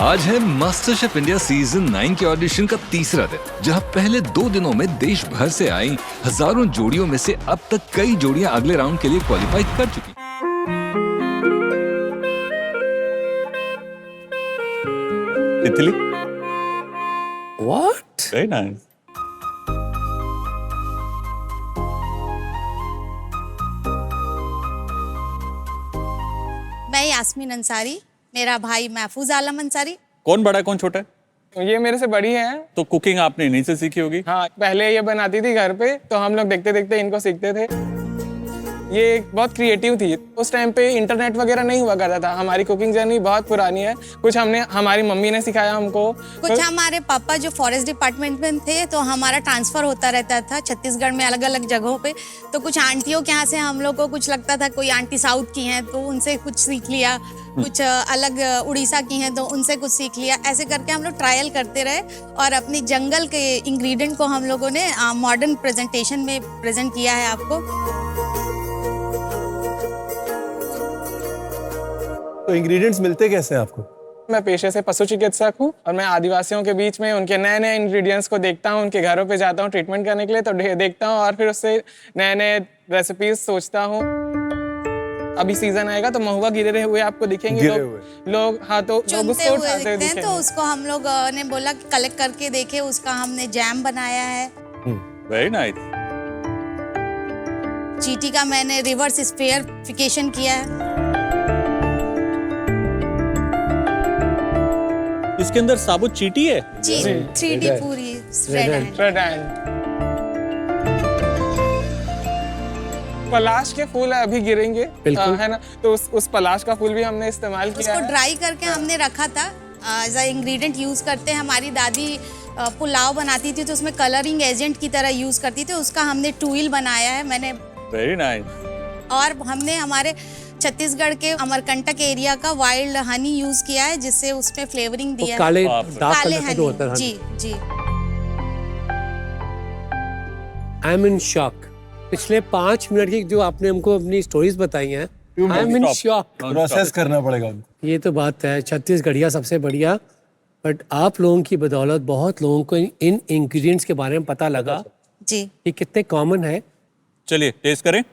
आज है master chef India season 9 के ऑडिशन का तीसरा दिन, जहां पहले 2 दिनों में देश भर से आई हजारों जोड़ियों में से अब तक कई जोड़ियां अगले राउंड के लिए क्वालिफाई कर चुकी। इटली। What? Very nice. मैं यास्मीन अंसारी, मेरा भाई महफूज आलम अंसारी। कौन बड़ा है कौन छोटा है? ये मेरे से बड़ी है। तो कुकिंग आपने इन्हीं से सीखी होगी। हाँ, पहले ये बनाती थी घर पे, तो हम लोग देखते देखते इनको सीखते थे। ये बहुत क्रिएटिव थी। उस टाइम पे इंटरनेट वगैरह नहीं हुआ करता था। हमारी कुकिंग जर्नी बहुत पुरानी है। कुछ हमने हमारी मम्मी ने सिखाया हमको। कुछ हमारे पापा जो फॉरेस्ट डिपार्टमेंट में थे, तो हमारा ट्रांसफर होता रहता था छत्तीसगढ़ में अलग अलग जगहों पे। तो कुछ आंटियों के यहाँ से हम लोग को कुछ लगता था, कोई आंटी साउथ की हैं तो उनसे कुछ सीख लिया, कुछ अलग उड़ीसा की हैं तो उनसे कुछ सीख लिया। ऐसे करके हम लोग ट्रायल करते रहे और अपनी जंगल के इंग्रेडिएंट को हम लोगों ने मॉडर्न प्रेजेंटेशन में प्रेजेंट किया है आपको। तो इंग्रेडिएंट्स मिलते कैसे हैं आपको? मैं पेशे से पशु चिकित्सक हूँ और मैं आदिवासियों के बीच में उनके नए नए इंग्रेडिएंट्स को देखता हूँ, उनके घरों पे जाता हूँ ट्रीटमेंट करने के लिए, तो देखता हूँ और फिर उससे नए नए रेसिपीज सोचता हूँ। अभी सीजन आएगा तो महुआ गिरे हुए आपको दिखेंगे लोग। हाँ, तो लोग चुनते उसको हुए उठाते हुए दिखते हैं, तो दिखेंगे। उसको हम लोग ने बोला कि कलेक्ट करके देखे, उसका हमने जैम बनाया है। Very nice. चींटी का मैंने रिवर्स स्फेरिफिकेशन किया है। इसके अंदर साबुत चींटी है। जी, 3D पूरी स्प्रेड है। रेड एंड पलाश के फूल अभी गिरेंगे, है ना? तो उस पलाश का फूल भी हमने इस्तेमाल किया उसको है। ड्राई करके हमने रखा था एज अ इंग्रेडिएंट यूज करते हैं। हमारी दादी पुलाव बनाती थी तो उसमें कलरिंग एजेंट की तरह यूज करती थी, उसका हमने टूइल बनाया है मैंने। Very nice. और हमने हमारे छत्तीसगढ़ के अमरकंटक एरिया का वाइल्ड हनी यूज किया है, जिससे उसमें फ्लेवरिंग दिया है। काले बाप रे। डार्क काले कलर का जो होता हनी। है। जी जी। I am in shock. पिछले 5 मिनट की जो आपने हमको अपनी स्टोरीज बताई हैं, आई एम इन शॉक। प्रोसेस करना पड़ेगा उनको। ये तो बात है, छत्तीसगढ़िया सबसे बढ़िया। बट आप लोगों की बदौलत बहुत लोगों को इन इंग्रेडिएंट्स के बारे में पता लगा जी। कि कितने कॉमन है। चलिए टेस्ट करें।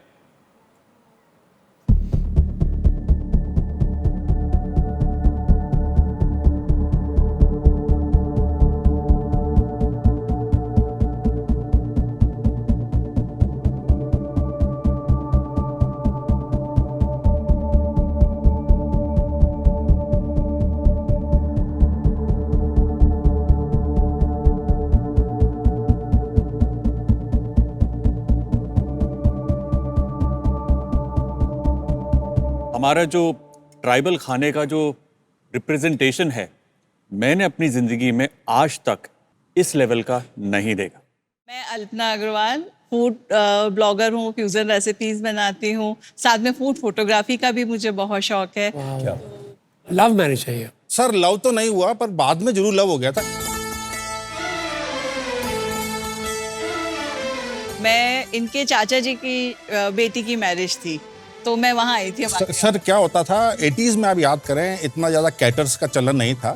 हमारा जो ट्राइबल खाने का जो रिप्रेजेंटेशन है, मैंने अपनी जिंदगी में आज तक इस लेवल का नहीं देखा। मैं अल्पना अग्रवाल फूड ब्लॉगर हूँ, फ्यूजन रेसिपीज बनाती हूँ, साथ में फूड फोटोग्राफी का भी मुझे बहुत शौक है। लव मैरिज है ये? सर लव तो नहीं हुआ, पर बाद में जरूर लव हो गया था। मैं इनके चाचा जी की बेटी की मैरिज थी, तो मैं वहाँ आई थी। सर क्या होता था 80s में, आप याद करें, इतना ज़्यादा कैटर्स का चलन नहीं था।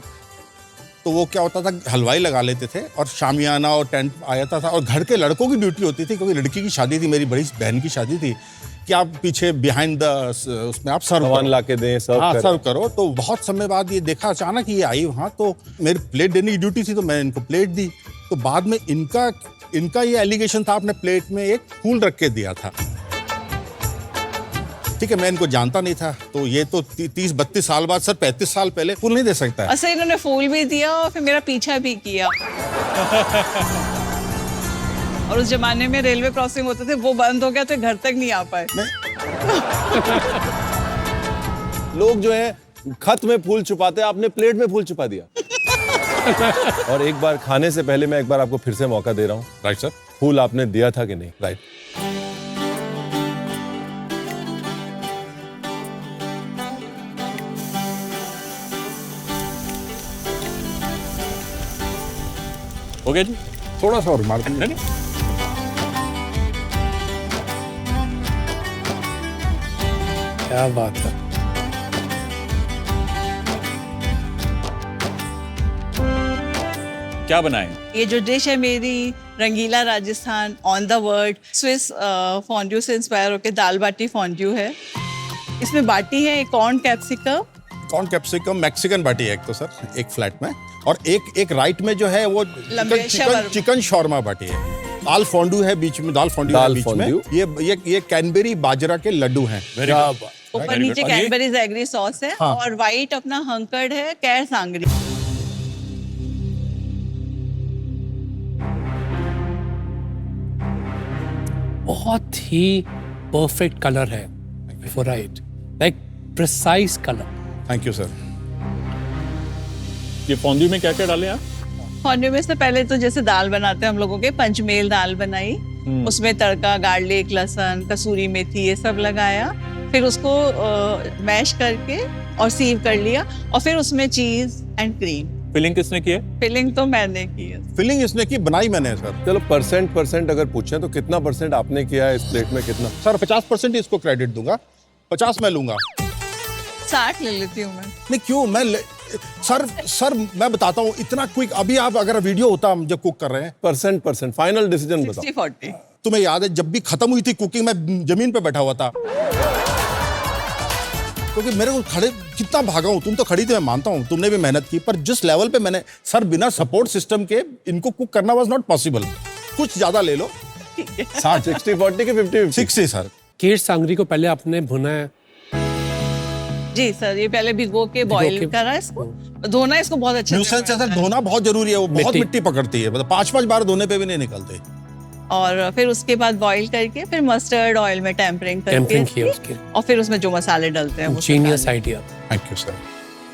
तो वो क्या होता था, हलवाई लगा लेते थे और शामियाना और टेंट आ जाता था, और घर के लड़कों की ड्यूटी होती थी, क्योंकि लड़की की शादी थी, मेरी बड़ी बहन की शादी थी, कि आप पीछे बिहाइंड द उसमें आप सर्व ला के दें, सर्व करो। तो बहुत समय बाद ये देखा अचानक ये आई वहाँ, तो मेरी प्लेट देने की ड्यूटी थी, तो मैंने इनको प्लेट दी। तो बाद में इनका ये एलिगेशन था, आपने प्लेट में एक फूल रख के दिया था। ठीक है, मैं इनको जानता नहीं था, तो ये तो 30-32 साल बाद, सर 35 साल पहले फूल नहीं दे सकता है। अच्छा, इन्होंने फूल भी दिया और फिर मेरा पीछा भी किया। और उस जमाने में रेलवे क्रॉसिंग होते थे, वो बंद हो गया तो घर तक नहीं आ पाए। लोग जो है खत में फूल छुपाते हैं, आपने प्लेट में फूल छुपा दिया। और एक बार खाने से पहले मैं एक बार आपको फिर से मौका दे रहा हूँ। Right sir. फूल आपने दिया था कि नहीं? राइट। हो गया जी? थोड़ा सा और मार दीजिए। नहीं? क्या बात है। क्या बनाएंगे? ये जो डिश है मेरी, Rangeela Rajasthan on the world Swiss fondue से इंस्पायर होकर दाल बाटी फॉन्ड्यू है। इसमें बाटी है corn capsicum, corn capsicum Mexican बाटी है एक तो सर, एक फ्लैट में, और एक राइट में जो है वो लंबे शवर्मा। चिकन शॉर्मा बाटी है। दाल फोंडू है बीच में, दाल फोंडू है बीच में। ये कैनबेरी बाजरा के लड्डू हैं। ऊपर नीचे कैडबरीज एग्री सॉस है, और वाइट अपना हंकर्ड है कैर सांगरी। बहुत ही परफेक्ट कलर है, right, like precise colour. Thank you sir. ये फॉन्ड्यू में क्या क्या डाले आप? फॉन्ड्यू में से पहले तो जैसे दाल बनाते हैं हम लोगों के, पंचमेल दाल बनाई, उसमें तड़का, गार्लिक, लहसुन, कसूरी मेथी ये सब लगाया, फिर उसको मैश करके और सीव कर लिया, और फिर उसमें चीज एंड क्रीम। फिलिंग किसने की है? फिलिंग तो मैंने की है। फिलिंग इसने की, बनाई मैंने सर। चलो परसेंट अगर पूछें तो कितना परसेंट आपने किया है इस प्लेट में? कितना सर 50% इसको क्रेडिट दूंगा, 50 मैं लूंगा। 60 ले लेती हूँ मैं। नहीं क्यों सर मैं बताता हूँ, इतना क्विक अभी आप अगर वीडियो होता हम जब कुक कर रहे हैं। परसेंट फाइनल डिसीजन बताओ। 60-40। तुम्हें याद है जब भी खत्म हुई थी कुकिंग, मैं जमीन पे बैठा हुआ था, क्योंकि मेरे को खड़े कितना भागा हूँ। तुम तो खड़ी थी, मैं मानता हूँ तुमने भी मेहनत की, पर जिस लेवल पे मैंने सर बिना सपोर्ट सिस्टम के इनको कुक करना वाज नॉट पॉसिबल। कुछ ज्यादा ले लो, 60-40 के 50-50? 60 सर। केर सांगरी को पहले आपने भुना है? जी सर, ये पहले भिगो के बॉईल करा इसको, धोना इसको बहुत अच्छे न्यूसेंस है सर, धोना बहुत जरूरी है, वो बहुत मिट्टी पकड़ती है, मतलब 5-5 बार धोने पे भी नहीं निकलते। और फिर उसके बाद बॉईल करके फिर मस्टर्ड ऑयल में टेम्परिंग करके किया उसके। और फिर उसमें जो मसाले डलते हैं वो genius idea. Thank you sir.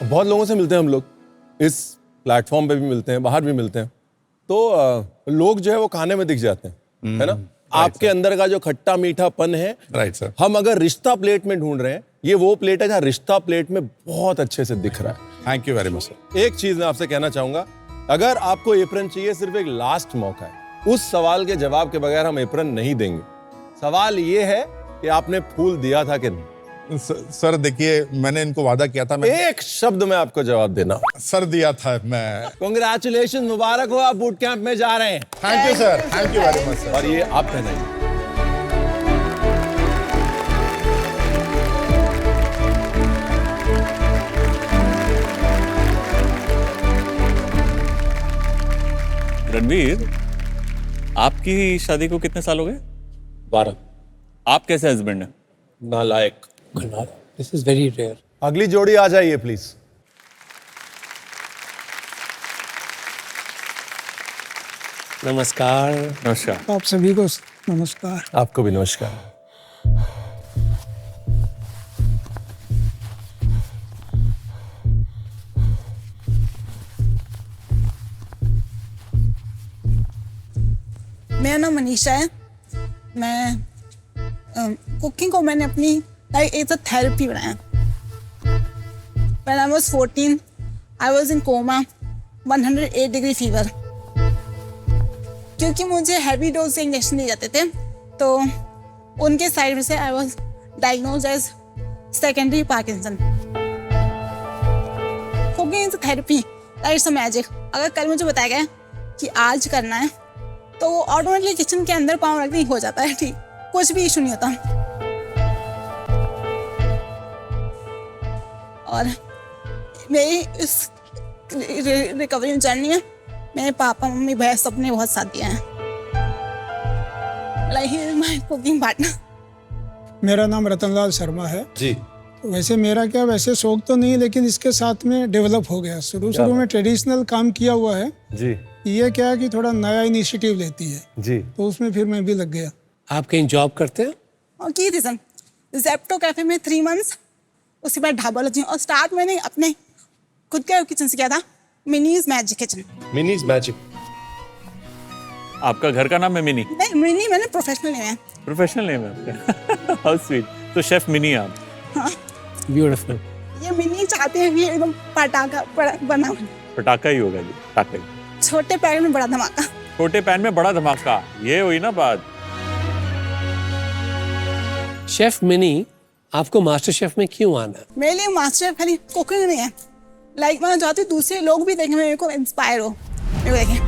बहुत लोगों से मिलते हैं हम लोग, इस प्लेटफॉर्म पे भी मिलते हैं, बाहर भी मिलते हैं, तो लोग जो है वो खाने में दिख जाते हैं, है ना? आपके अंदर का जो खट्टा मीठापन है, राइट सर। हम अगर रिश्ता प्लेट में ढूंढ रहे हैं, ये वो प्लेट है जहाँ रिश्ता प्लेट में बहुत अच्छे से दिख रहा है। Thank you very much sir. एक चीज मैं आपसे कहना चाहूंगा, अगर आपको एप्रन चाहिए, सिर्फ एक लास्ट मौका है। उस सवाल के जवाब के बगैर हम एप्रन नहीं देंगे। सवाल ये है कि आपने फूल दिया था कि नहीं? सर देखिए, मैंने इनको वादा किया था, मैं एक शब्द में आपको जवाब देना। सर दिया था मैं। कांग्रेचुलेशन, मुबारक हो, आप बूट कैंप में जा रहे हैं। Thank you sir, thank you very much sir. और ये आप पहनाइए। रणवीर, आपकी शादी को कितने साल हो गए? 12। आप कैसे हस्बैंड हैं? नालायक। This is very rare. अगली जोड़ी आ जाइए प्लीज। नमस्कार। नमस्कार। आप सभी को नमस्कार। आपको भी नमस्कार। मेरा नाम मनीषा है। मैं कुकिंग को मैंने अपनी लाइक एक थेरेपी बनाया। When I was 14, I was in coma, 108 degree fever. क्योंकि मुझे हैवी डोज से इंजेक्शन दिए जाते थे, तो उनके साइड से I was diagnosed as secondary Parkinson. Cooking is therapy, it's a magic. अगर कल मुझे बताया गया कि आज करना है, तो वो ऑटोमेटिकली किचन के अंदर पाँव रखने हो जाता है, ठीक, कुछ भी इशू नहीं होता। और मेरी इस रिकवरी जर्नी में मेरे पापा, मम्मी, भाई सबने बहुत साथ दिया है। Like my cooking partner. मेरा नाम रतनलाल शर्मा है जी। वैसे मेरा क्या वैसे शौक तो नहीं, लेकिन इसके साथ में डेवलप हो गया। शुरू में ट्रेडिशनल काम किया हुआ है जी। ये क्या है कि थोड़ा नया इनिशिएटिव लेती है जी, तो उसमें फिर मैं भी लग गया। आप कहीं जॉब करते हैं? और की थी सर जेप्टो कैफे में 3 मंथ्स, उसके बाद ढाबा लगी। और स्टार्ट मैंने अपने खुद के किचन से किया था, minis magic kitchen. Minis magic. आपका घर का नाम है मिनी? नहीं, मिनी मैंने प्रोफेशनल नेम है। प्रोफेशनल नेम है आपका। How sweet. तो शेफ मिनी आप? हाँ। ब्यूटीफुल। ये मिनी चाहते हैं कि एकदम पटाखा बना, पटाखा ही होगा जी, पटाखा ही। छोटे पैकेट में बड़ा धमाका। छोटे पैन में बड़ा धमाका, ये हुई ना बात। शेफ मिनी, आपको मास्टर शेफ में क्यों आना? मेरे लिए मास्टर शेफ खाली कुकिंग नहीं है, लाइक मैं चाहती हूँ दूसरे लोग भी देखें, मेरे को इंस्पायर हो। ये देखिए,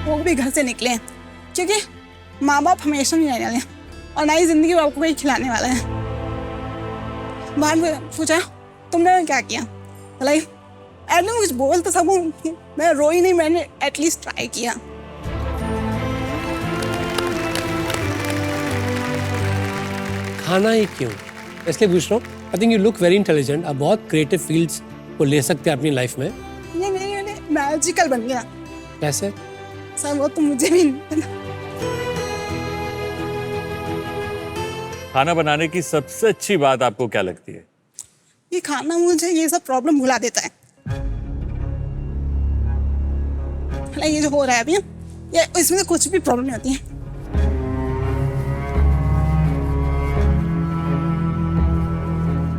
वो भी घर से निकले हैं क्योंकि माँ बाप हमेशा नहीं रहने वाले हैं और ना ही जिंदगी में आपको कोई खिलाने वाला है। बाहर में पूछा तुमने क्या किया, लाइक एटलीस्ट कुछ बोल तो सकूं। मैं रोई नहीं, मैंने एटलीस्ट ट्राई किया। खाना ही क्यों, इसलिए पूछ रहा हूँ। I think you look very intelligent. आप बहुत क्रिएटिव फील्ड्स को ले सकते हैं अपनी लाइफ में। ये मेरे लिए मैजिकल बन गया। कैसे? सर वो तो मुझे भी नहीं पता। खाना बनाने की सबसे अच्छी बात आपको क्या लगती है? ये खाना मुझे ये सब प्रॉब्लम भुला देता है। ये जो हो रहा है अभी, ये इसमें कुछ भी प्रॉब्लम नहीं होती है।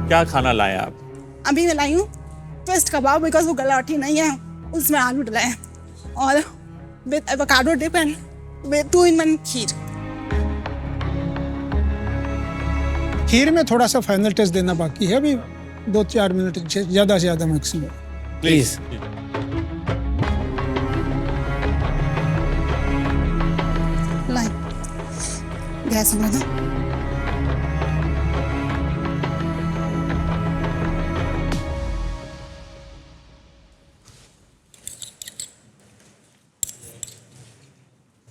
क्या खाना लाए आप? अभी मैं लाई हूँ ट्विस्ट कबाब, बिकॉज वो गलाठी नहीं है, उसमें आलू डला है और with avocado dip and with 2-in-1 kheer. Kheer में थोड़ा सा फाइनल टेस्ट देना बाकी है अभी, 2-4 मिनट ज़्यादा से ज़्यादा मैक्सिमम। प्लीज। लाई गैस में दो।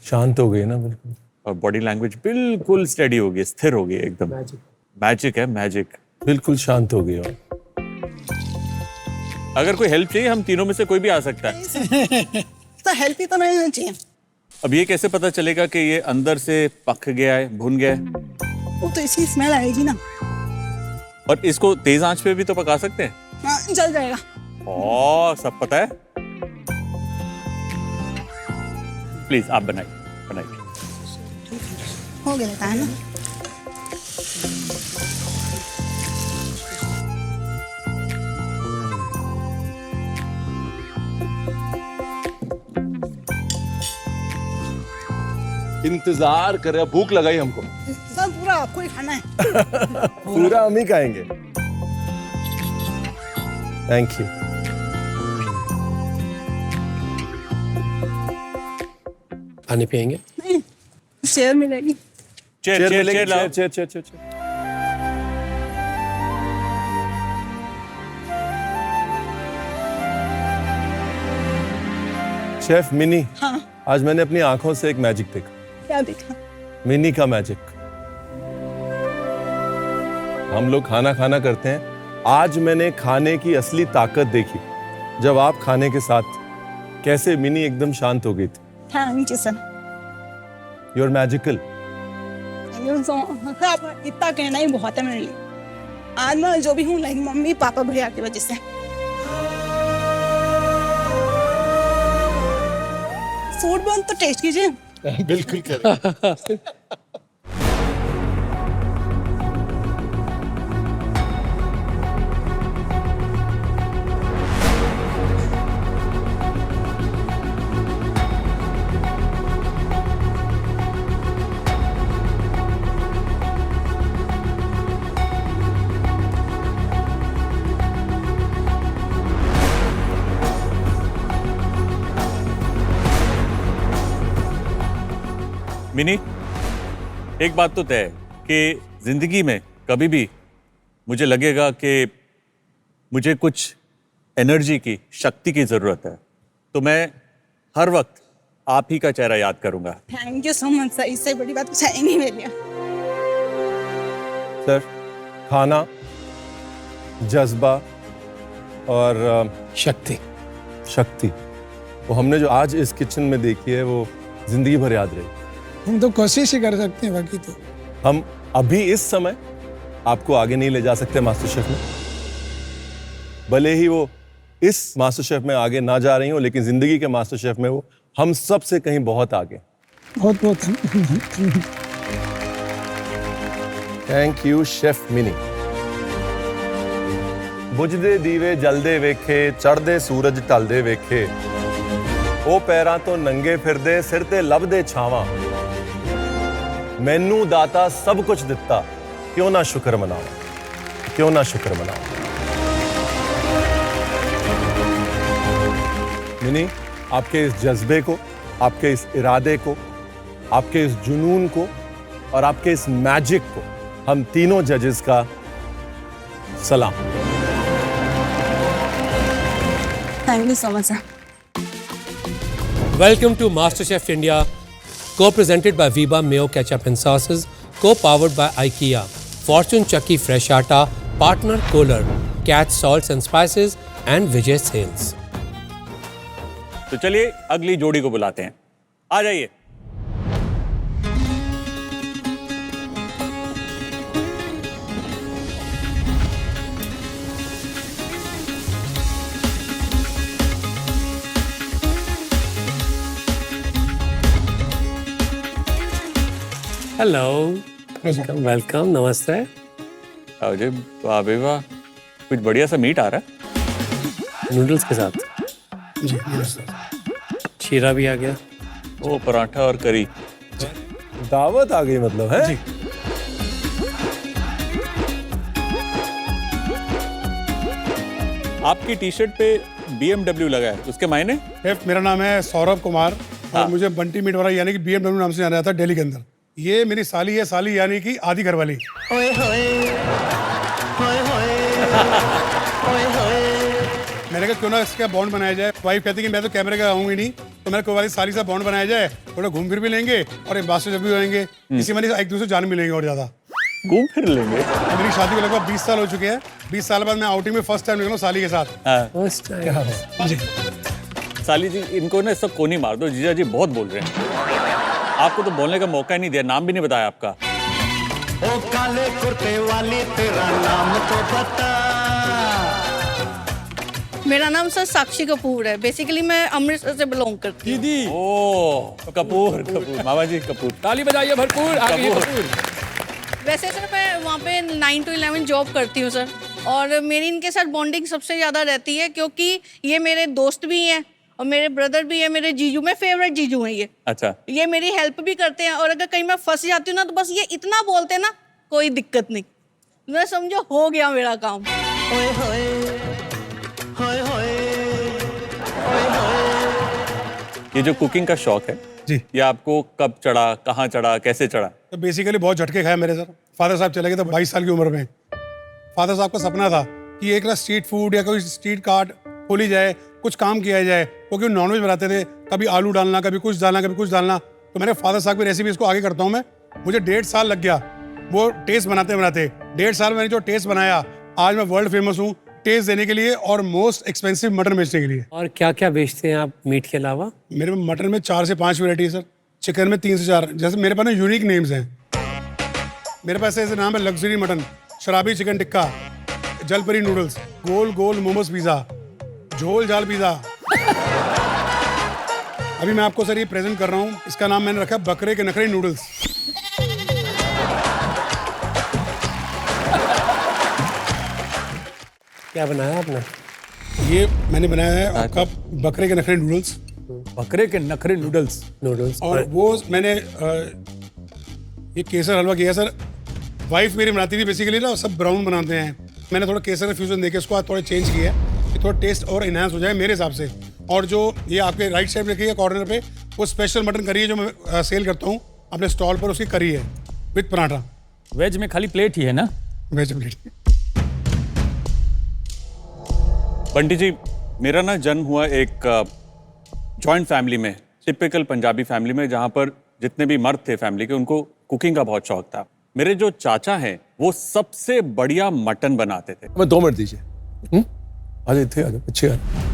शांत हो गई ना बिल्कुल, और बॉडी लैंग्वेज बिल्कुल स्टेडी हो गई, स्थिर हो गई एकदम। मैजिक है, मैजिक। बिल्कुल शांत हो गई। और अगर कोई हेल्प चाहिए, हम तीनों में से कोई भी आ सकता है। तो हेल्प ही तो नहीं होनी चाहिए। अब ये कैसे पता चलेगा कि ये अंदर से पक गया है, भुन गया है? वो तो इसकी स्मेल आएगी ना। और इसको तेज आंच पे भी तो पका सकते हैं। हाँ, जल जाएगा। सब पता है। प्लीज आप बनाइए, बनाइए। हो गया था ना। इंतजार कर रहे, भूख लगाई हमको। सब पूरा आपको ही खाना है। पूरा हम ही खाएंगे। Thank you. पानी पियेंगे? नहीं, चेयर मिलेगी। चेयर चेयर लाओ। चेयर। शेफ मिनी, हाँ। आज मैंने अपनी आंखों से एक मैजिक देखा। क्या देखा? मिनी का मैजिक। हम लोग खाना खाना करते हैं, आज मैंने खाने की असली ताकत देखी जब आप खाने के साथ कैसे मिनी एकदम शांत हो गई थी। Thank you sir. You are magical. आप इतना कहना ही बहुत है मेरे लिए। आज मैं जो भी हूँ लाइक मम्मी पापा भैया की वजह से। सूट बंद तो टेस्ट कीजिए। बिल्कुल करें। मिनी, एक बात तो तय है कि जिंदगी में कभी भी मुझे लगेगा कि मुझे कुछ एनर्जी की, शक्ति की जरूरत है, तो मैं हर वक्त आप ही का चेहरा याद करूंगा। Thank you so much sir, इससे बड़ी बात कुछ है नहीं मेरे लिए। सर, खाना, जज्बा और शक्ति वो हमने जो आज इस किचन में देखी है वो जिंदगी भर याद रहेगी। हम तो कोशिश ही कर सकते हैं, बाकी तो हम अभी इस समय आपको आगे नहीं ले जा सकते मास्टर शेफ में, भले ही वो इस मास्टर शेफ में आगे ना जा रही हो, लेकिन जिंदगी के मास्टर शेफ में वो हम सब से कहीं बहुत आगे। बहुत बहुत थैंक यू शेफ मिनी। बुझदे दीवे जलदे वेखे, चढ़दे सूरज ढलदे वेखे, ਉਹ ਪੈਰਾਂ ਤੋਂ ਨੰਗੇ ਫਿਰਦੇ ਸਿਰ ਤੇ ਲੱਭਦੇ ਛਾਵਾਂ, ਮੈਨੂੰ ਦਾਤਾ ਸਭ ਕੁਝ ਦਿੱਤਾ, ਕਿਉਂ ਨਾ ਸ਼ੁਕਰ ਮਨਾਵਾਂ, ਕਿਉਂ ਨਾ ਸ਼ੁਕਰ ਮਨਾਵਾਂ। मिनी, आपके इस जज्बे को, आपके इस इरादे को, आपके इस जुनून को और आपके इस मैजिक को हम तीनों जजेस का सलाम। Thank you so much sir. Welcome to MasterChef India, co-presented by Viva Mayo Ketchup and Sauces, co-powered by IKEA, Fortune Chucky Fresh Atta, partner Kohler, Catch Salts and Spices, and Vijay Sales. तो चलिए अगली जोड़ी को बुलाते हैं, आ जाइए। Hello. Welcome. नमस्ते. अरे वाह बे वाह, कुछ बढ़िया सा मीट आ रहा है। नूडल्स के साथ जी खीरा भी आ गया। ओ पराठा और करी। दावत आ गई मतलब है? आपकी टी शर्ट पे BMW लगा है, उसके मायने? शेफ, मेरा नाम है सौरभ कुमार और मुझे बंटी मीट वाला यानी कि BMW नाम से जाना जाता है दिल्ली के अंदर। ये मेरी साली है, साली यानी कि आधी घरवाली। मैंने कहा क्यों ना इसका बॉन्ड बनाया जाए। वाइफ कहती कि मैं तो कैमरे का आऊंगी नहीं, तो मेरे को वाली साली से बॉन्ड बनाया जाए, थोड़ा घूम फिर भी लेंगे और एम्बेसडर भी होंगे, इसी वजह से एक दूसरे जान मिलेंगे और ज्यादा घूम फिर लेंगे। मेरी शादी को लगभग 20 साल हो चुके हैं। 20 साल बाद मैं आउटिंग में फर्स्ट टाइम निकला साली के साथ। First time. जी साली जी, इनको ना सब कोनी मार दो, जीजा जी बहुत बोल रहे हैं। आपको तो बोलने का मौका ही नहीं दिया, नाम भी नहीं बताया आपका। ओ काले कुर्ते वाली तेरा नाम तो बता। मेरा नाम सर साक्षी कपूर है। बेसिकली मैं अमृतसर से बिलोंग करती हूँ। ओ कपूर, मामा जी कपूर। ताली बजाइए भरपूर। आगे कपूर। वैसे सर मैं वहाँ पे 9 to 11 जॉब करती हूँ सर, और मेरी इनके साथ बॉन्डिंग सबसे ज़्यादा रहती है क्योंकि ये मेरे दोस्त भी हैं और मेरे ब्रदर भी है, मेरे जीजू में फेवरेट जीजू हैं ये। अच्छा। ये मेरी हेल्प भी करते हैं, और अगर कहीं मैं फंस जाती हूँ ना तो बस ये इतना बोलते हैं ना, कोई दिक्कत नहीं, मैं समझो हो गया मेरा काम। ये जो कुकिंग का शौक है जी, ये आपको कब चढ़ा, कहाँ चढ़ा, कैसे चढ़ा? तो बेसिकली बहुत झटके खाए मेरे सर। फादर साहब चले गए थे 22 साल की उम्र में। फादर साहब का सपना था कि एक ना स्ट्रीट फूड या कोई स्ट्रीट कार्ट खोली जाए, कुछ काम किया जाए, क्योंकि नॉनवेज बनाते थे, कभी आलू डालना, कभी कुछ डालना, कभी कुछ डालना। तो मैंने फादर साहब की रेसिपी इसको आगे करता हूँ मैं। मुझे 1.5 साल लग गया वो टेस्ट बनाते बनाते। 1.5 साल मैंने जो टेस्ट बनाया, आज मैं वर्ल्ड फेमस हूँ टेस्ट देने के लिए और मोस्ट एक्सपेंसिव मटन बेचने के लिए। और क्या क्या बेचते हैं आप मीट के अलावा? मेरे मटन में 4 से 5 वैरायटी है सर, चिकन में 3 से 4। जैसे मेरे पास ना यूनिक नेम्स हैं। मेरे पास ऐसे नाम है लग्जरी मटन, शराबी चिकन टिक्का, जलपरी नूडल्स, गोल गोल मोमोज पिज़्ज़ा, झोल झाल पिज़्ज़ा। अभी मैं आपको सर ये प्रेजेंट कर रहा हूँ, इसका नाम मैंने रखा है बकरे के नखरे नूडल्स। क्या बनाया आपने? ये मैंने बनाया है आपका बकरे के नखरे नूडल्स। बकरे के नखरे नूडल्स। और वो मैंने ये केसर हलवा किया सर। वाइफ मेरी बनाती थी बेसिकली ना, सब ब्राउन बनाते हैं। मैंने थोड़ा केसर का फ्यूजन देके उसको थोड़ा चेंज किया है कि थोड़ा टेस्ट और इनहांस हो जाए मेरे हिसाब से। और जो ये आपके राइट साइड में रखी है कॉर्नर पे, वो स्पेशल मटन करी है जो मैं सेल करता हूँ अपने स्टॉल पर, उसकी करी है विद पराठा। वेज में खाली प्लेट ही है ना? Veg plate. बंटी जी, मेरा ना जन्म हुआ एक जॉइंट फैमिली में, टिपिकल पंजाबी फैमिली में, जहाँ पर जितने भी मर्द थे फैमिली के, उनको कुकिंग का बहुत शौक था। मेरे जो चाचा हैं वो सबसे बढ़िया मटन बनाते थे। मैं 2 मिनट दीजिए। आ जाइए थे, आ जाओ, अच्छे आ जाओ।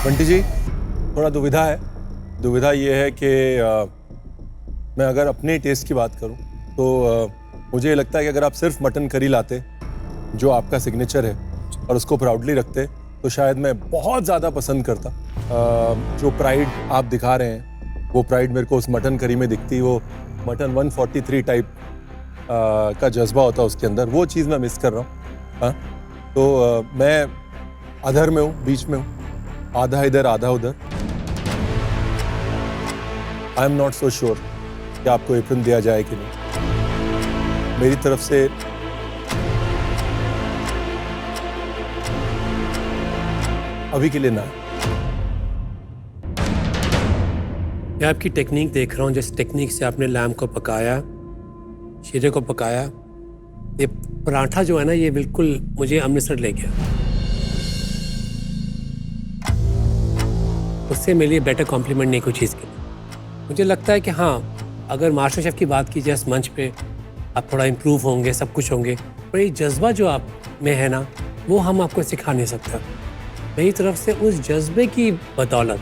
बंटी जी, थोड़ा दुविधा है। दुविधा ये है कि मैं अगर अपने टेस्ट की बात करूं तो मुझे ये लगता है कि अगर आप सिर्फ मटन करी लाते, जो आपका सिग्नेचर है, और उसको प्राउडली रखते, तो शायद मैं बहुत ज़्यादा पसंद करता। जो प्राइड आप दिखा रहे हैं, वो प्राइड मेरे को उस मटन करी में दिखती। वो मटन 143 टाइप का जज्बा होता है उसके अंदर, वो चीज़ मैं मिस कर रहा हूँ। तो मैं अधर में हूँ, बीच में हूँ, आधा इधर आधा उधर। I am not so sure कि आपको एप्रन दिया जाए कि नहीं। मेरी तरफ से अभी के लिए ना। मैं आपकी टेक्निक देख रहा हूँ, जिस टेक्निक से आपने लैम्ब को पकाया, शीरे को पकाया, ये पराठा जो है ना, ये बिल्कुल मुझे अमृतसर ले गया। उससे मेरे लिए बेटर कॉम्प्लीमेंट नहीं कोई चीज़ के लिए। मुझे लगता है कि हाँ, अगर मास्टर शेफ़ की बात की जाए इस मंच पे, आप थोड़ा इम्प्रूव होंगे, सब कुछ होंगे, पर ये जज्बा जो आप में है ना, वो हम आपको सिखा नहीं सकता। मेरी तरफ से उस जज्बे की बदौलत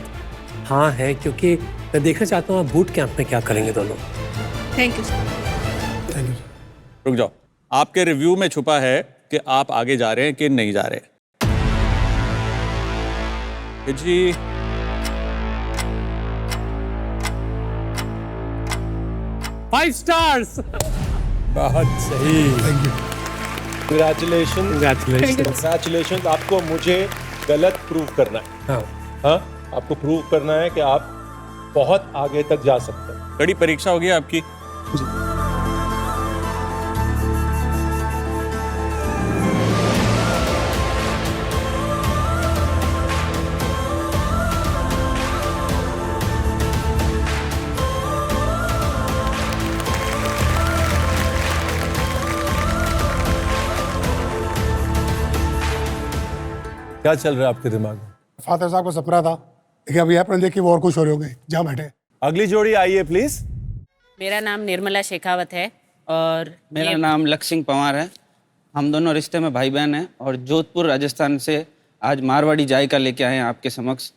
हाँ है, क्योंकि मैं देखना चाहता हूँ आप बूट कैंप में क्या करेंगे दोनों। Thank you sir. Thank you. रुक जाओ, आपके रिव्यू में छुपा है कि आप आगे जा रहे हैं कि नहीं जा रहे। जी 5 स्टार्स। बहुत सही। Thank you. Congratulation, Congratulations. Congratulation. आपको मुझे गलत प्रूव करना है। हाँ, हाँ, आपको प्रूव करना है कि आप बहुत आगे तक जा सकते हैं। कड़ी परीक्षा होगी आपकी। क्या चल रहा है आपके दिमाग में? फादर साहब का सपना था कि अभी एप्रन देख के वो और खुश हो रहे होंगे। जहाँ बैठे। अगली जोड़ी आइए प्लीज। मेरा नाम निर्मला शेखावत है और मेरा नाम लक्ष्य सिंह पंवार है। हम दोनों रिश्ते में भाई बहन हैं और जोधपुर राजस्थान से आज मारवाड़ी जायका लेके आए हैं आपके समक्ष।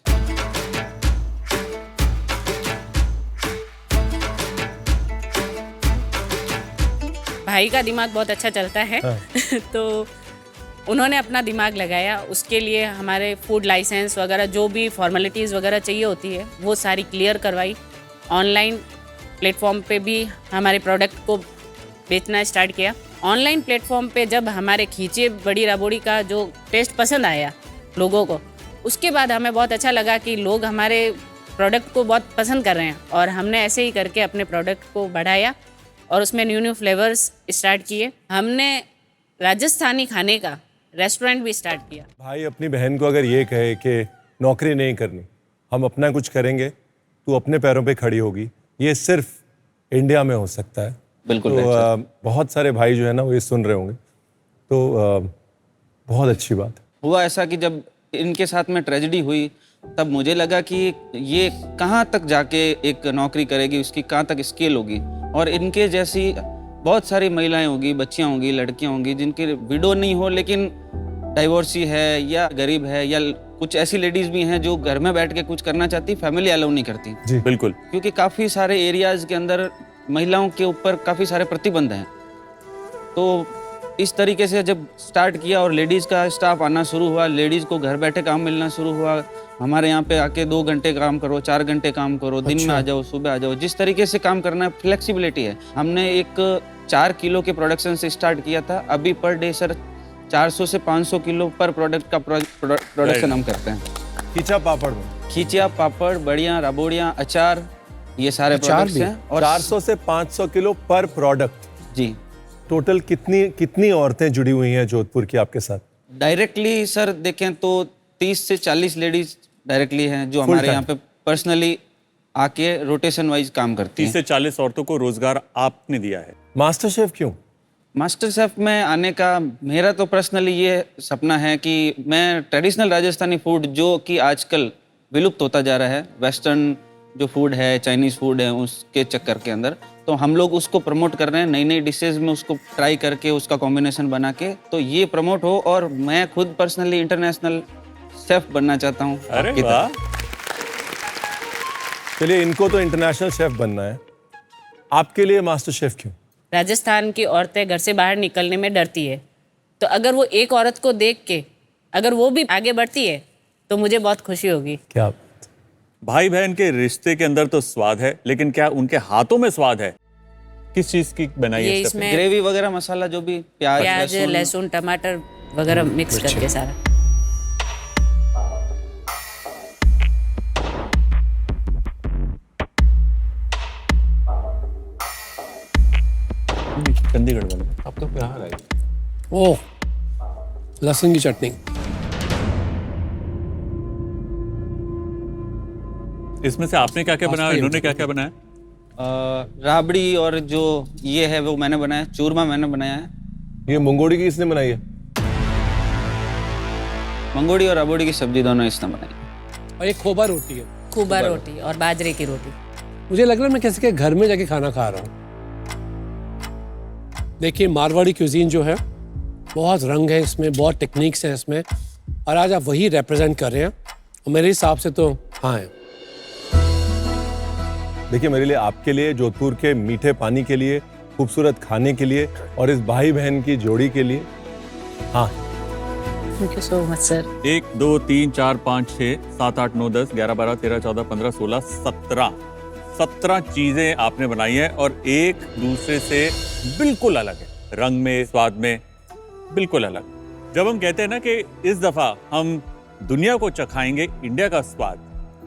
भाई का दिमाग बहुत अच्छा चलता है। तो उन्होंने अपना दिमाग लगाया, उसके लिए हमारे फूड लाइसेंस वगैरह जो भी फॉर्मेलिटीज़ वगैरह चाहिए होती है वो सारी क्लियर करवाई। ऑनलाइन प्लेटफॉर्म पे भी हमारे प्रोडक्ट को बेचना स्टार्ट किया। ऑनलाइन प्लेटफॉर्म पे जब हमारे खींचे बड़ी राबोड़ी का जो टेस्ट पसंद आया लोगों को, उसके बाद हमें बहुत अच्छा लगा कि लोग हमारे प्रोडक्ट को बहुत पसंद कर रहे हैं और हमने ऐसे ही करके अपने प्रोडक्ट को बढ़ाया और उसमें न्यू फ्लेवर्स स्टार्ट किए। हमने राजस्थानी खाने का रेस्टोरेंट भी स्टार्ट किया। भाई अपनी बहन को अगर ये कहे कि नौकरी नहीं करनी, हम अपना कुछ करेंगे, तू अपने पैरों पे खड़ी होगी, ये सिर्फ इंडिया में हो सकता है। बिल्कुल। तो बहुत सारे भाई जो है ना वो ये सुन रहे होंगे, तो बहुत अच्छी बात है। हुआ ऐसा कि जब इनके साथ में ट्रेजेडी हुई तब मुझे लगा कि ये कहाँ तक जाके एक नौकरी करेगी, उसकी कहाँ तक स्केल होगी। और इनके जैसी बहुत सारी महिलाएं होगी, बच्चियां होंगी, लड़कियां होंगी जिनकी विडो नहीं हो लेकिन डाइवोर्सी है या गरीब है, या कुछ ऐसी लेडीज भी हैं जो घर में बैठ के कुछ करना चाहती, फैमिली अलाउ नहीं करती। जी बिल्कुल। क्योंकि काफ़ी सारे एरियाज़ के अंदर महिलाओं के ऊपर काफ़ी सारे प्रतिबंध हैं। तो इस तरीके से जब स्टार्ट किया और लेडीज़ का स्टाफ आना शुरू हुआ, लेडीज़ को घर बैठे काम मिलना शुरू हुआ। हमारे यहाँ पे आके 2 घंटे काम करो, 4 घंटे काम करो, दिन में आ जाओ, सुबह आ जाओ, जिस तरीके से काम करना है, फ्लेक्सिबिलिटी है। हमने एक 4 किलो के प्रोडक्शन से स्टार्ट किया था। अभी पर डे सर 400 से 500 किलो पर प्रोडक्ट का प्रोडक्शन हम करते हैं। खींचा पापड़ में खींचिया, पापड़, बड़ियाँ, राबोड़ियाँ, अचार, ये सारे प्रोडक्ट्स हैं। और 400 से 500 किलो पर प्रोडक्ट। जी। टोटल कितनी औरतें जुड़ी हुई हैं जोधपुर की आपके साथ? डायरेक्टली सर देखें तो 30 से 40 लेडीज डायरेक्टली हैं जो हमारे यहाँ पे पर्सनली आके रोटेशन वाइज काम करती हैं। 30 से 40 औरतों को रोजगार आपने दिया है। मास्टर शेफ क्यों? मास्टर शेफ में आने का मेरा तो पर्सनली ये सपना है कि मैं ट्रेडिशनल राजस्थानी फूड जो कि आजकल विलुप्त होता जा रहा है, वेस्टर्न जो फूड है, चाइनीज़ फूड है, उसके चक्कर के अंदर तो हम लोग उसको प्रमोट कर रहे हैं। नई नई डिशेज में उसको ट्राई करके उसका कॉम्बिनेशन बना के तो ये प्रमोट हो और मैं खुद पर्सनली इंटरनेशनल शेफ बनना चाहता हूँ। अरे वाह। चलिए, इनको तो इंटरनेशनल शेफ बनना है, आपके लिए मास्टर शेफ क्यों? राजस्थान की औरतें घर से बाहर निकलने में डरती है, तो अगर वो एक औरत को देख के अगर वो भी आगे बढ़ती है तो मुझे बहुत खुशी होगी। क्या भाई बहन के रिश्ते के अंदर तो स्वाद है, लेकिन क्या उनके हाथों में स्वाद है? किस चीज की बनाई है? इसमें ग्रेवी वगैरह मसाला जो भी प्याज, लहसुन, टमाटर वगैरह मिक्स करके सारा। बना रहा है। ओह, लहसुन की चटनी। इसमें से आपने क्या क्या बनाया, इन्होंने क्या क्या बनाया? राबड़ी और जो ये है वो मैंने बनाया, चूरमा मैंने बनाया है। ये मंगोड़ी की किसने बनाई है? मंगोड़ी और राबड़ी की सब्जी दोनों इसने बनाई। और एक खोबा रोटी है। खूबा रोटी और बाजरे की रोटी। मुझे लग रहा है मैं किसी के घर में जाके खाना खा रहा हूँ। देखिए, मारवाड़ी क्यूजीन जो है, बहुत रंग है इसमें, बहुत टेक्निक्स हैं इसमें, और आज आप वही रिप्रेजेंट कर रहे हैं। और मेरे हिसाब से तो हाँ है। देखिए, मेरे लिए, आपके लिए, जोधपुर के मीठे पानी के लिए, खूबसूरत खाने के लिए और इस भाई बहन की जोड़ी के लिए हाँ। Thank you so much sir. 1 2 3 4 5 6 7 8 9 10 11 12 13 14 15 16 17 चीजें आपने बनाई है और एक दूसरे से बिल्कुल अलग है, रंग में, स्वाद में बिल्कुल अलग। जब हम कहते हैं ना कि इस दफा हम दुनिया को चखाएंगे इंडिया का स्वाद,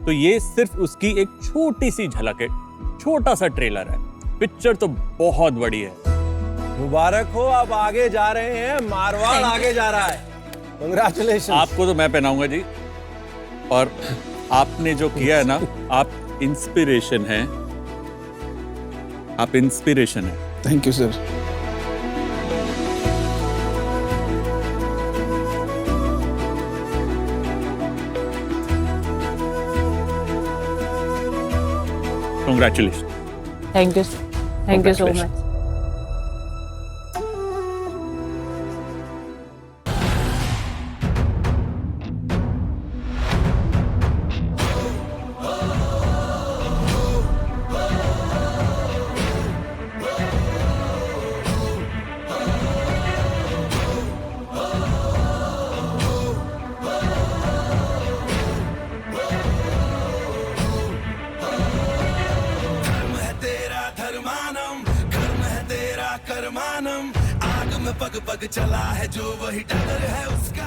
तो ये सिर्फ उसकी एक छोटी सी झलक है, छोटा सा ट्रेलर है। पिक्चर तो बहुत बड़ी है। मुबारक हो, आप आगे जा रहे हैं, मारवाड़ आगे जा रहा है। कांग्रेचुलेशन। आपको तो मैं पहनाऊंगा जी, और आपने जो किया है ना, आप इंस्पिरेशन हैं, आप इंस्पिरेशन हैं। Thank you sir. Congratulations. Thank you so much.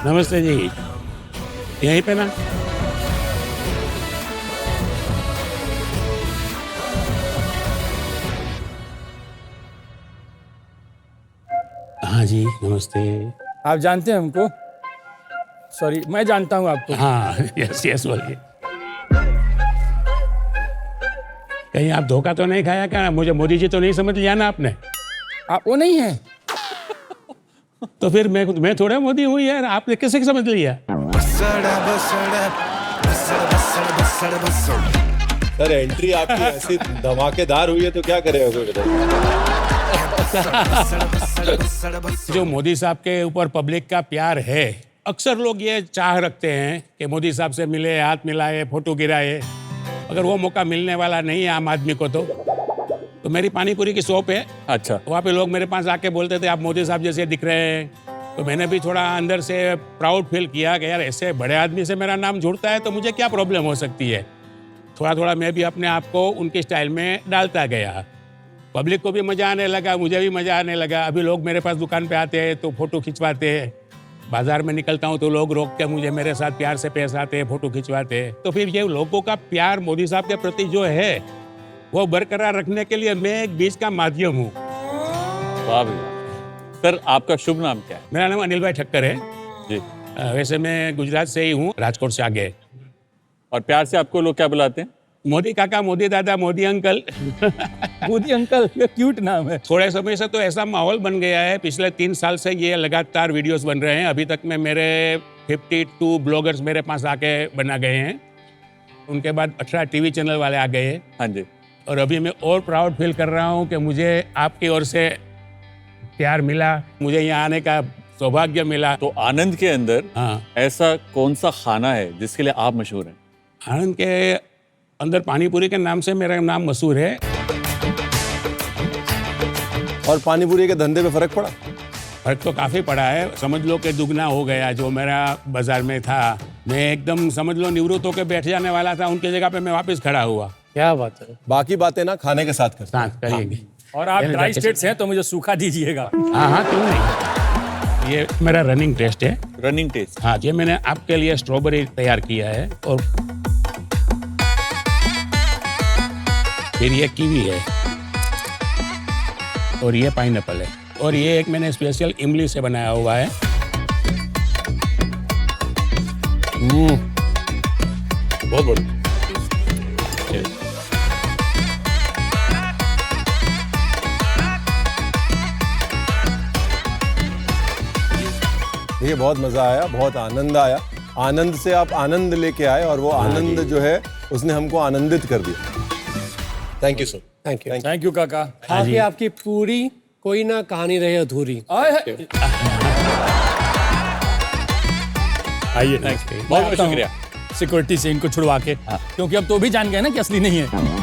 नमस्ते जी, यहीं पे ना? हाँ जी, नमस्ते। आप जानते हैं हमको? सॉरी, मैं जानता हूँ आपको। हाँ, यस बोलिए। कहीं आप धोखा तो नहीं खाया क्या? मुझे मोदी जी तो नहीं समझ लिया ना आपने? आप वो नहीं हैं? तो फिर मैं थोड़ा मोदी हूँ यार, आपने कैसे समझ लिया? सर, एंट्री आपकी ऐसी धमाकेदार हुई है तो क्या करेगा? जो मोदी साहब के ऊपर पब्लिक का प्यार है, अक्सर लोग ये चाह रखते हैं कि मोदी साहब से मिले, हाथ मिलाए, फोटो गिराए। अगर वो मौका मिलने वाला नहीं है आम आदमी को, तो मेरी पानीपुरी की शॉप है। अच्छा। वहाँ पे लोग मेरे पास आके बोलते थे आप मोदी साहब जैसे दिख रहे हैं, तो मैंने भी थोड़ा अंदर से प्राउड फील किया कि यार ऐसे बड़े आदमी से मेरा नाम जुड़ता है तो मुझे क्या प्रॉब्लम हो सकती है। थोड़ा थोड़ा मैं भी अपने आप को उनके स्टाइल में डालता गया। पब्लिक को भी मज़ा आने लगा, मुझे भी मज़ा आने लगा। अभी लोग मेरे पास दुकान पे आते हैं तो फोटो खिंचवाते हैं, बाजार में निकलता हूँ तो लोग रोक के मुझे मेरे साथ प्यार से पेश आते हैं, फोटो खिंचवाते हैं। तो फिर ये लोगों का प्यार मोदी साहब के प्रति जो है वो बरकरार रखने के लिए मैं एक बीच का माध्यम हूँ। वाह भैया। सर, आपका शुभ नाम क्या है? मेरा नाम अनिल भाई ठक्कर है जी। वैसे मैं गुजरात से ही हूँ, राजकोट से आगे। और प्यार से आपको लोग क्या बुलाते हैं? मोदी काका, मोदी दादा, मोदी अंकल। मोदी अंकल, ये क्यूट नाम है। थोड़े समय से तो ऐसा माहौल बन गया है, पिछले 3 साल से ये लगातार वीडियोस बन रहे हैं। अभी तक में मेरे 52 ब्लॉगर्स मेरे पास आके बना गए हैं। उनके बाद 18 टीवी चैनल वाले आ गए हैं। हाँ जी। और अभी मैं और प्राउड फील कर रहा हूँ कि मुझे आपकी ओर से प्यार मिला, मुझे यहाँ आने का सौभाग्य मिला। तो आनंद के अंदर हाँ, ऐसा कौन सा खाना है जिसके लिए आप मशहूर हैं? आनंद के अंदर पानीपुरी के नाम से मेरा नाम मशहूर है। और पानीपुरी के धंधे पे फर्क पड़ा? फर्क तो काफ़ी पड़ा है, समझ लो कि दुगना हो गया। जो मेरा बाजार में था, मैं एकदम समझ लो निवृत्त होकर बैठ जाने वाला था, उनकी जगह पे मैं वापस खड़ा हुआ। क्या बात है। बाकी बातें ना खाने के साथ करेंगे। और आप ड्राई स्टेट्स हैं तो मुझे सूखा दीजिएगा। हाँ, क्यों नहीं। ये मेरा रनिंग टेस्ट है। Running test? हाँ, ये मैंने आपके लिए स्ट्रॉबेरी तैयार किया है, और फिर ये कीवी है, और ये पाइनएप्पल है, और ये एक मैंने स्पेशल इमली से बनाया हुआ है। बहुत बहुत ये बहुत मजा आया, बहुत आनंद आया। आनंद से आप आनंद लेके आए और वो आनंद जो है उसने हमको आनंदित कर दिया। Thank you sir. Thank you काका। ताकि आपकी पूरी कोई ना कहानी रहे अधूरी। आइए, बहुत बहुत शुक्रिया। सिक्योरिटी से इनको छुड़वा के, क्योंकि अब तो भी जान गए ना कि असली नहीं है।